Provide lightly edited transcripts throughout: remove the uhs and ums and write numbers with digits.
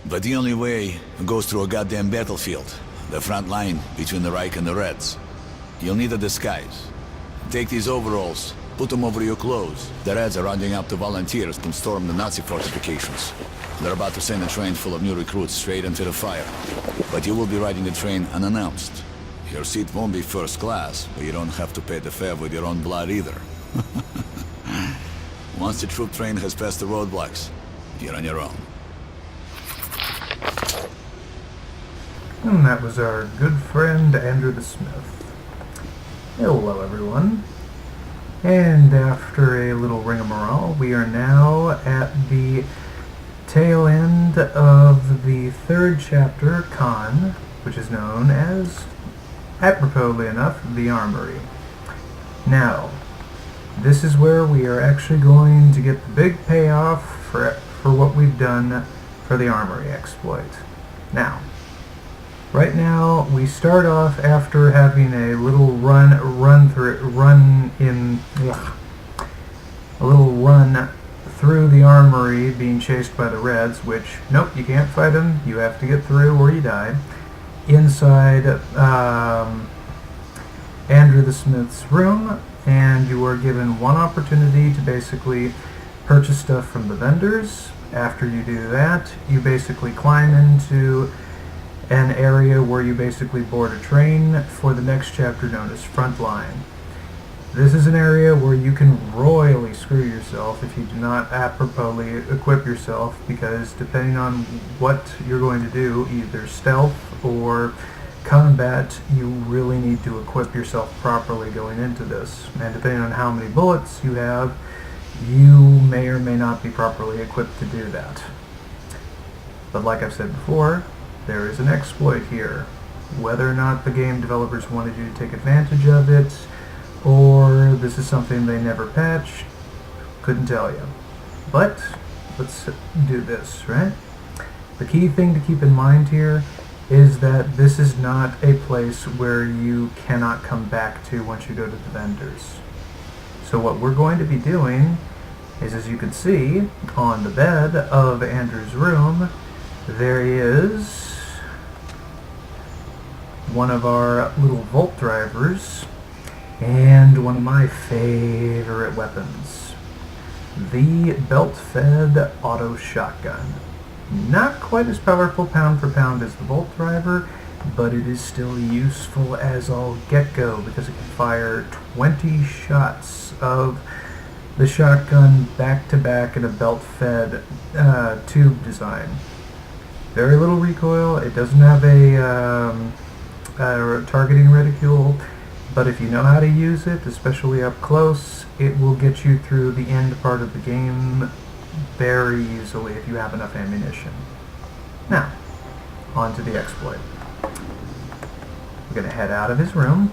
But the only way goes through a goddamn battlefield. The front line between the Reich and the Reds. You'll need a disguise. Take these overalls, put them over your clothes. The Reds are rounding up the volunteers to storm the Nazi fortifications. They're about to send a train full of new recruits straight into the fire. But you will be riding the train unannounced. Your seat won't be first class, but you don't have to pay the fare with your own blood either. Once the troop train has passed the roadblocks, you're on your own. And that was our good friend Andrew the Smith. Hello everyone. And after a little rigmarole, we are now at the tail end of the third chapter, Khan, which is known as, appropriately enough, the Armory. Now, this is where we are actually going to get the big payoff for what we've done for the Armory exploit. Now, right now, we start off after having a little run through the Armory, being chased by the Reds, which, nope, you can't fight them, you have to get through or you die, inside Andrew the Smith's room, and you are given one opportunity to basically purchase stuff from the vendors. After you do that, you basically climb into an area where you basically board a train for the next chapter known as Frontline. This is an area where you can royally screw yourself if you do not appropriately equip yourself, because depending on what you're going to do, either stealth or combat, you really need to equip yourself properly going into this. And depending on how many bullets you have, you may or may not be properly equipped to do that. But like I've said before, there is an exploit here. Whether or not the game developers wanted you to take advantage of it, or this is something they never patched, couldn't tell you. But let's do this, right? The key thing to keep in mind here is that this is not a place where you cannot come back to once you go to the vendors. So what we're going to be doing is, as you can see, on the bed of Andrew's room, there is one of our little Volt drivers and one of my favorite weapons, the belt-fed auto shotgun. Not quite as powerful pound for pound as the Volt driver, but it is still useful as all get-go because it can fire 20 shots of the shotgun back-to-back in a belt-fed tube design. Very little recoil. It doesn't have a targeting reticule, but if you know how to use it, especially up close, it will get you through the end part of the game very easily if you have enough ammunition. Now, on to the exploit. We're going to head out of his room,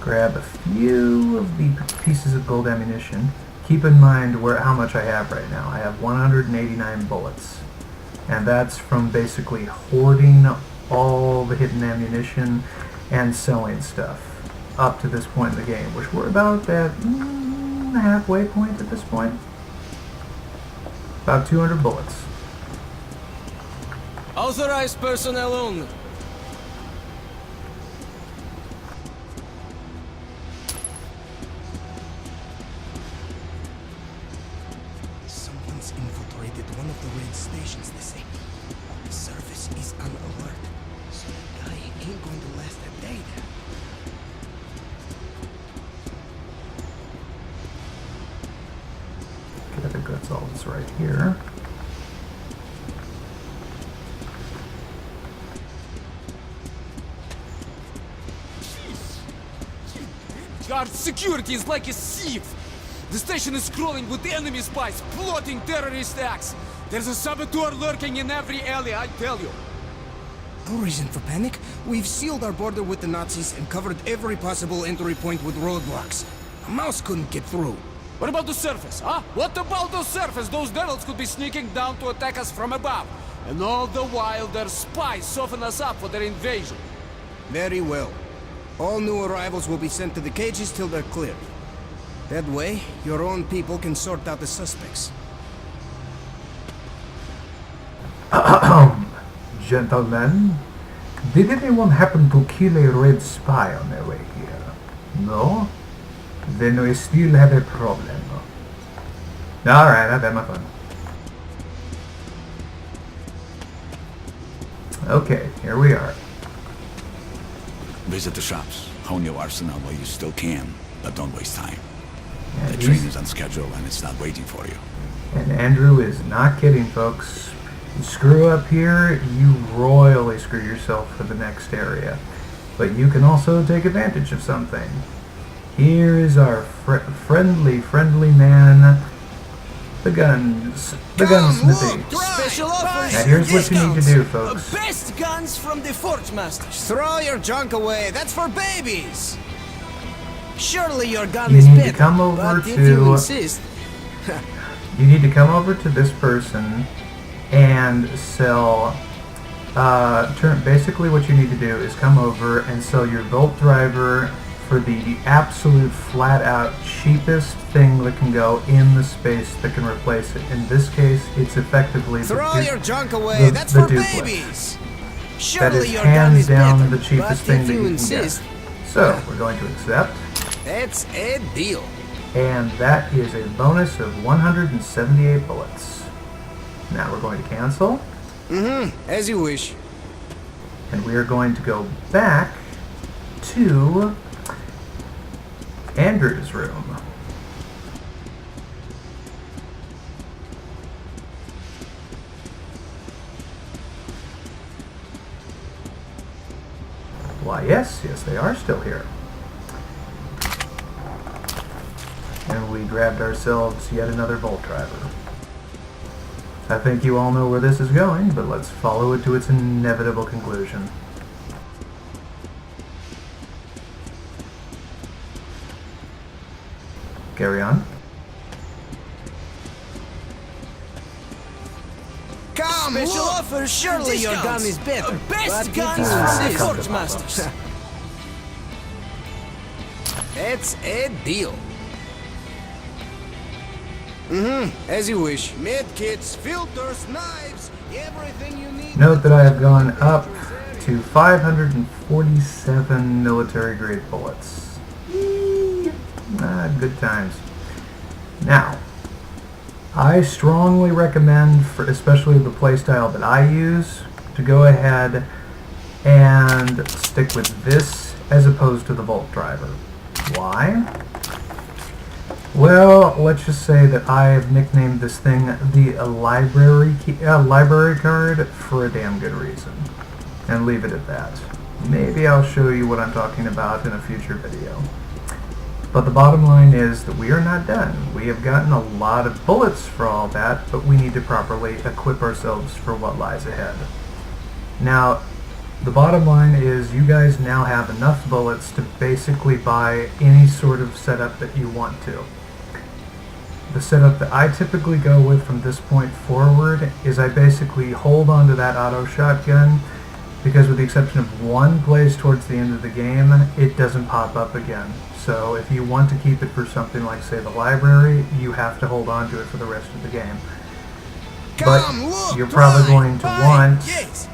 grab a few of the pieces of gold ammunition. Keep in mind how much I have right now. I have 189 bullets, and that's from basically hoarding all the hidden ammunition and selling stuff up to this point in the game, which we're about at the halfway point at this point. About 200 bullets. Authorized personnel only. Someone's infiltrated one of the raid stations, they say. The service is on alert, so the guy ain't going to last a day there. Okay, I think that's all that's right here. Guard security is like a sieve. The station is crawling with enemy spies, plotting terrorist acts. There's a saboteur lurking in every alley, I tell you. No reason for panic. We've sealed our border with the Nazis and covered every possible entry point with roadblocks. A mouse couldn't get through. What about the surface, huh? What about the surface? Those devils could be sneaking down to attack us from above. And all the while, their spies soften us up for their invasion. Very well. All new arrivals will be sent to the cages till they're cleared. That way, your own people can sort out the suspects. gentlemen, did anyone happen to kill a red spy on their way here? No? Then we still have a problem. Alright, I've had my fun. Okay, here we are. Visit the shops. Hone your arsenal while you still can, but don't waste time. And The train is on schedule and it's not waiting for you. And Andrew is not kidding, folks. You screw up here, you royally screw yourself for the next area. But you can also take advantage of something. Here is our friendly man, the gunsmithy. Special offers. Now here's what you need to do, folks. Best guns from the Forge Masters. Throw your junk away. That's for babies. Surely your gun You is need better. to come over but if you to- insist, You need to come over to this person and sell. Basically, what you need to do is come over and sell your Volt Driver for the absolute flat-out cheapest thing that can go in the space that can replace it. In this case, it's effectively throw your junk away. That's for duplex. babies. That Surely is your gun hands is down better. the cheapest but thing if that you you can insist, get. So, we're going to accept. it's a deal. And that is a bonus of 178 bullets. Now we're going to cancel, As you wish. and we are going to go back to Andrew's room. Why, yes, they are still here. And we grabbed ourselves yet another Volt Driver. I think you all know where this is going, but let's follow it to its inevitable conclusion. Carry on. Come, Special look. offers, Surely your gun discounts. is better. Best but guns if you from the insist, Forge Masters. it's a deal. As you wish. Medkits, filters, knives, everything you need. Note that I have gone up to 547 military grade bullets. Yee. Good times. Now, I strongly recommend, for especially the playstyle that I use, to go ahead and stick with this as opposed to the Volt Driver. Why? Well, let's just say that I have nicknamed this thing the library card for a damn good reason. And leave it at that. Maybe I'll show you what I'm talking about in a future video. But the bottom line is that we are not done. We have gotten a lot of bullets for all that, but we need to properly equip ourselves for what lies ahead. Now, the bottom line is you guys now have enough bullets to basically buy any sort of setup that you want to. The setup that I typically go with from this point forward is I basically hold on to that auto shotgun because with the exception of one place towards the end of the game, it doesn't pop up again. So if you want to keep it for something like, say, the library, you have to hold on to it for the rest of the game. But you're probably going to want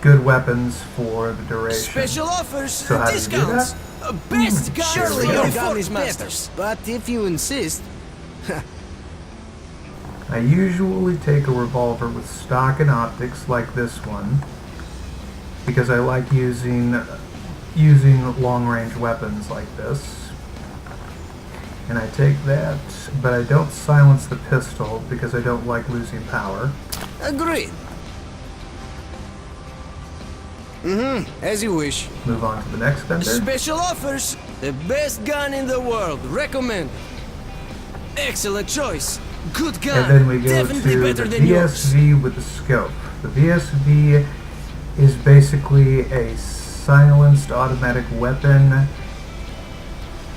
good weapons for the duration. Special offers, So how do you do discounts. that? Best guns Surely from your the gun Forge is better. Masters. But if you insist, I usually take a revolver with stock and optics like this one because I like using long-range weapons like this. And I take that, but I don't silence the pistol because I don't like losing power. agreed. As you wish. Move on to the next vendor. Special offers, the best gun in the world. Recommend. Excellent choice. Good gun. And then we go Definitely to better the than yours. VSV with the scope. The VSV is basically a silenced automatic weapon,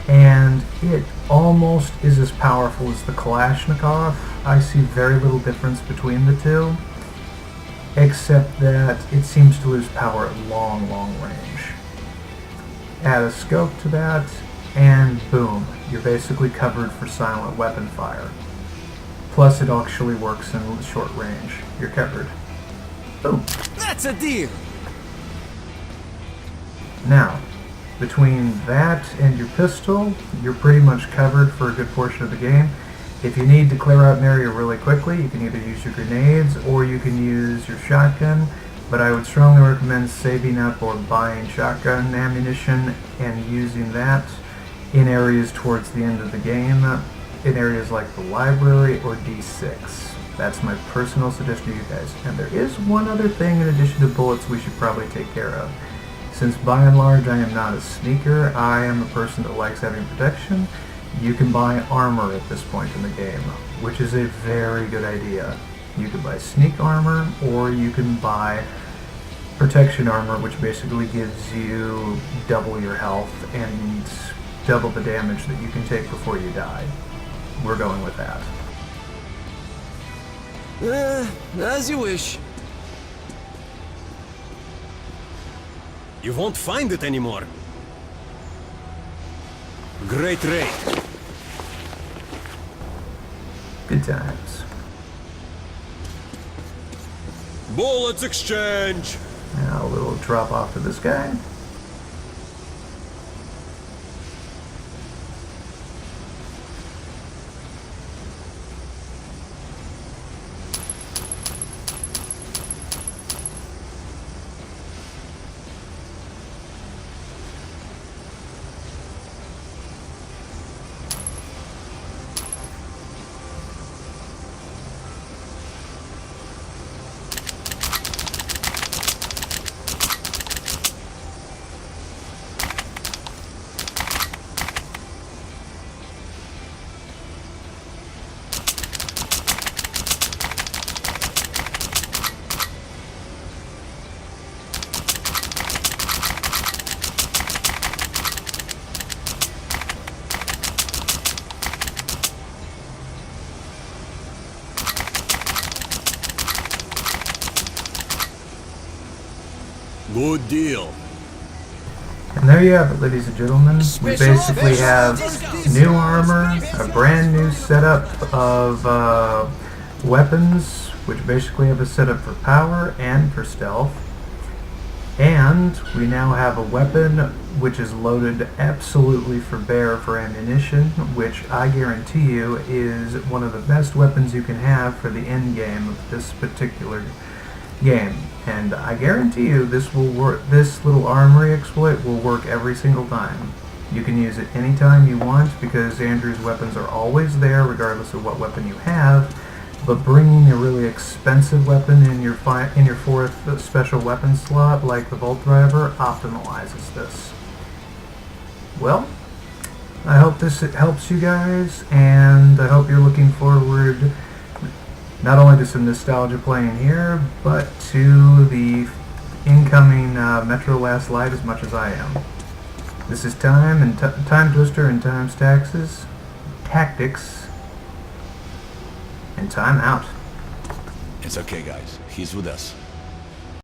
and it almost is as powerful as the Kalashnikov. I see very little difference between the two, except that it seems to lose power at long range. Add a scope to that, and boom, you're basically covered for silent weapon fire. Plus it actually works in short range. You're covered. Boom. That's a deal. Now, between that and your pistol, you're pretty much covered for a good portion of the game. If you need to clear out an area really quickly, you can either use your grenades or you can use your shotgun, but I would strongly recommend saving up or buying shotgun ammunition and using that in areas towards the end of the game, in areas like the library or D6. That's my personal suggestion to you guys. And there is one other thing in addition to bullets we should probably take care of. Since by and large I am not a sneaker, I am a person that likes having protection. You can buy armor at this point in the game, which is a very good idea. You can buy sneak armor, or you can buy protection armor, which basically gives you double your health and double the damage that you can take before you die. We're going with that. As you wish. You won't find it anymore. Great raid. Good times. Bullets exchange. Now a little drop off to this guy. Good deal. And there you have it, ladies and gentlemen. We basically have new armor, a brand new setup of weapons, which basically have a setup for power and for stealth. And we now have a weapon which is loaded absolutely for bear for ammunition, which I guarantee you is one of the best weapons you can have for the end game of this particular game. And I guarantee you this will work. This little armory exploit will work every single time. You can use it anytime you want because Andrew's weapons are always there regardless of what weapon you have. But bringing a really expensive weapon in your fourth special weapon slot like the Volt Driver optimizes this. Well, I hope this helps you guys, and I hope you're looking forward not only to some nostalgia playing here, but to the incoming Metro Last Light as much as I am. This is Tyme and Time Twister and Time's Tactics, and Tyme out. It's okay, guys. He's with us.